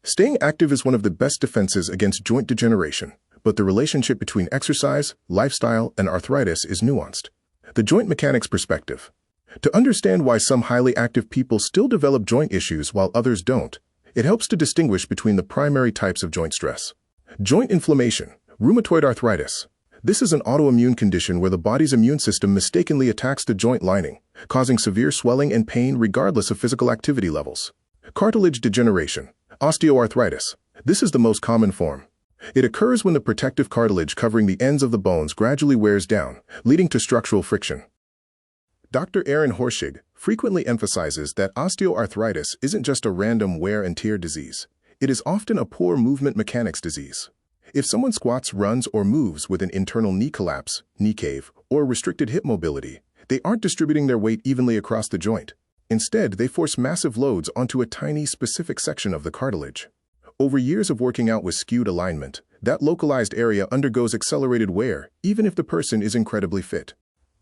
Staying active is one of the best defenses against joint degeneration, but the relationship between exercise, lifestyle, and arthritis is nuanced. The joint mechanics perspective. To understand why some highly active people still develop joint issues while others don't, it helps to distinguish between the primary types of joint stress. Joint inflammation, rheumatoid arthritis. This is an autoimmune condition where the body's immune system mistakenly attacks the joint lining, causing severe swelling and pain regardless of physical activity levels. Cartilage degeneration, osteoarthritis. This is the most common form. It occurs when the protective cartilage covering the ends of the bones gradually wears down, leading to structural friction. Dr. Aaron Horschig frequently emphasizes that osteoarthritis isn't just a random wear and tear disease. It is often a poor movement mechanics disease. If someone squats, runs, or moves with an internal knee collapse, knee cave, or restricted hip mobility, they aren't distributing their weight evenly across the joint. Instead, they force massive loads onto a tiny, specific section of the cartilage. Over years of working out with skewed alignment, that localized area undergoes accelerated wear, even if the person is incredibly fit.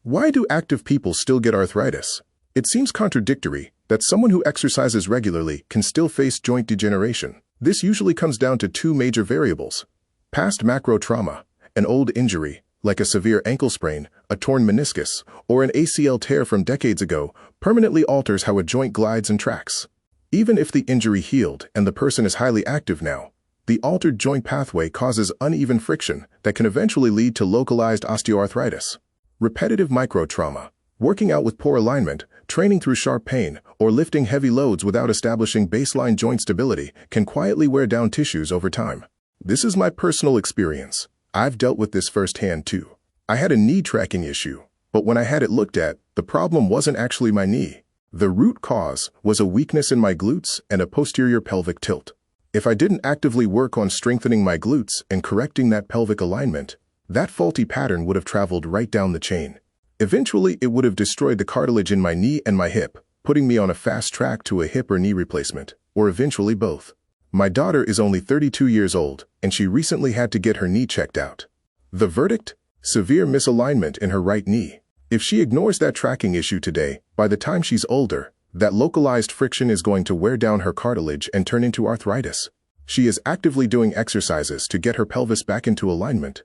Why do active people still get arthritis? It seems contradictory that someone who exercises regularly can still face joint degeneration. This usually comes down to two major variables. Past macro trauma, an old injury, like a severe ankle sprain, a torn meniscus, or an ACL tear from decades ago, permanently alters how a joint glides and tracks. Even if the injury healed and the person is highly active now, the altered joint pathway causes uneven friction that can eventually lead to localized osteoarthritis. Repetitive microtrauma, working out with poor alignment, training through sharp pain, or lifting heavy loads without establishing baseline joint stability can quietly wear down tissues over time. This is my personal experience. I've dealt with this firsthand too. I had a knee tracking issue, but when I had it looked at, the problem wasn't actually my knee. The root cause was a weakness in my glutes and a posterior pelvic tilt. If I didn't actively work on strengthening my glutes and correcting that pelvic alignment, that faulty pattern would have traveled right down the chain. Eventually, it would have destroyed the cartilage in my knee and my hip, putting me on a fast track to a hip or knee replacement, or eventually both. My daughter is only 32 years old, and she recently had to get her knee checked out. The verdict? Severe misalignment in her right knee. If she ignores that tracking issue today, by the time she's older, that localized friction is going to wear down her cartilage and turn into arthritis. She is actively doing exercises to get her pelvis back into alignment.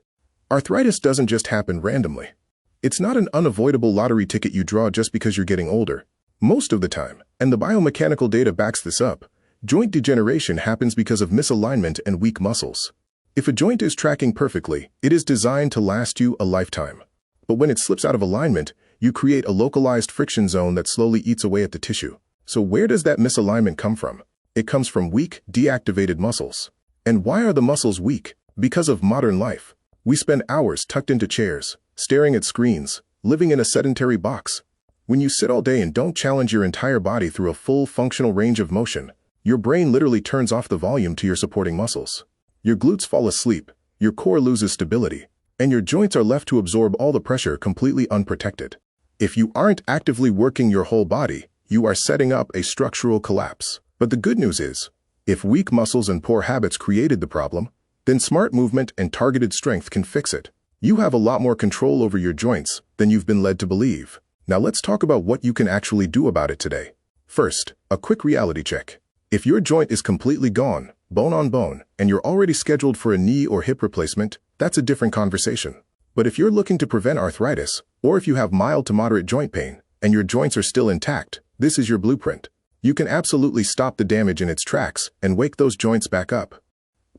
Arthritis doesn't just happen randomly. It's not an unavoidable lottery ticket you draw just because you're getting older. Most of the time, and the biomechanical data backs this up, joint degeneration happens because of misalignment and weak muscles. If a joint is tracking perfectly, it is designed to last you a lifetime. But when it slips out of alignment, you create a localized friction zone that slowly eats away at the tissue. So where does that misalignment come from? It comes from weak, deactivated muscles. And why are the muscles weak? Because of modern life. We spend hours tucked into chairs, staring at screens, living in a sedentary box. When you sit all day and don't challenge your entire body through a full functional range of motion, your brain literally turns off the volume to your supporting muscles. Your glutes fall asleep, your core loses stability, and your joints are left to absorb all the pressure completely unprotected. If you aren't actively working your whole body, you are setting up a structural collapse. But the good news is, if weak muscles and poor habits created the problem, then smart movement and targeted strength can fix it. You have a lot more control over your joints than you've been led to believe. Now let's talk about what you can actually do about it today. First, a quick reality check. If your joint is completely gone, bone on bone, and you're already scheduled for a knee or hip replacement, that's a different conversation. But if you're looking to prevent arthritis, or if you have mild to moderate joint pain, and your joints are still intact, this is your blueprint. You can absolutely stop the damage in its tracks and wake those joints back up.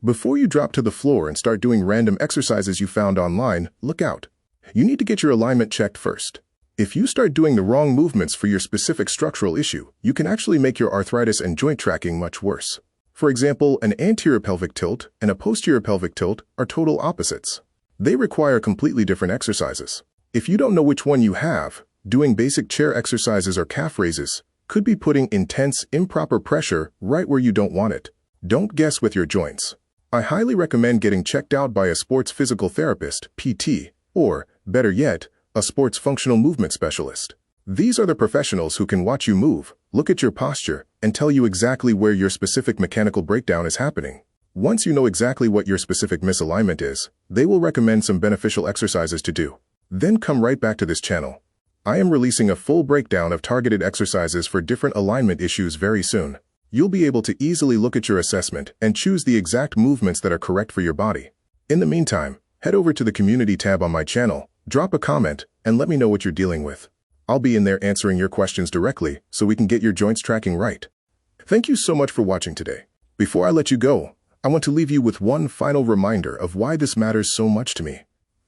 Before you drop to the floor and start doing random exercises you found online, look out. You need to get your alignment checked first. If you start doing the wrong movements for your specific structural issue, you can actually make your arthritis and joint tracking much worse. For example, an anterior pelvic tilt and a posterior pelvic tilt are total opposites. They require completely different exercises. If you don't know which one you have, doing basic chair exercises or calf raises could be putting intense, improper pressure right where you don't want it. Don't guess with your joints. I highly recommend getting checked out by a sports physical therapist, PT, or, better yet, a sports functional movement specialist. These are the professionals who can watch you move, look at your posture, and tell you exactly where your specific mechanical breakdown is happening. Once you know exactly what your specific misalignment is, they will recommend some beneficial exercises to do. Then come right back to this channel. I am releasing a full breakdown of targeted exercises for different alignment issues very soon. You'll be able to easily look at your assessment and choose the exact movements that are correct for your body. In the meantime, head over to the community tab on my channel, drop a comment, and let me know what you're dealing with. I'll be in there answering your questions directly so we can get your joints tracking right. Thank you so much for watching today. Before I let you go, I want to leave you with one final reminder of why this matters so much to me.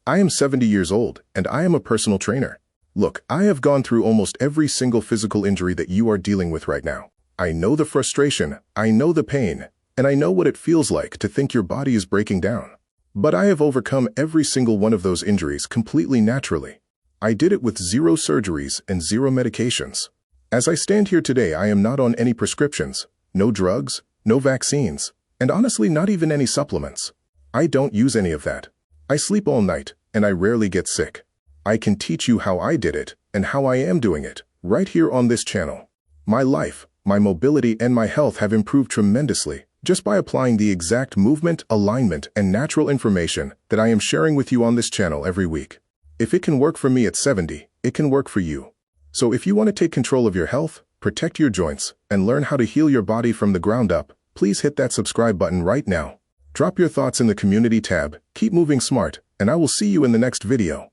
I am 70 years old, and I am a personal trainer. Look, I have gone through almost every single physical injury that you are dealing with right now. I know the frustration, I know the pain, and I know what it feels like to think your body is breaking down. But I have overcome every single one of those injuries completely naturally. I did it with 0 surgeries and 0 medications. As I stand here today, I am not on any prescriptions, no drugs, no vaccines, and honestly not even any supplements. I don't use any of that. I sleep all night, and I rarely get sick. I can teach you how I did it and how I am doing it right here on this channel. My life, my mobility, and my health have improved tremendously just by applying the exact movement, alignment, and natural information that I am sharing with you on this channel every week. If it can work for me at 70, it can work for you. So if you want to take control of your health, protect your joints, and learn how to heal your body from the ground up, please hit that subscribe button right now. Drop your thoughts in the community tab, keep moving smart, and I will see you in the next video.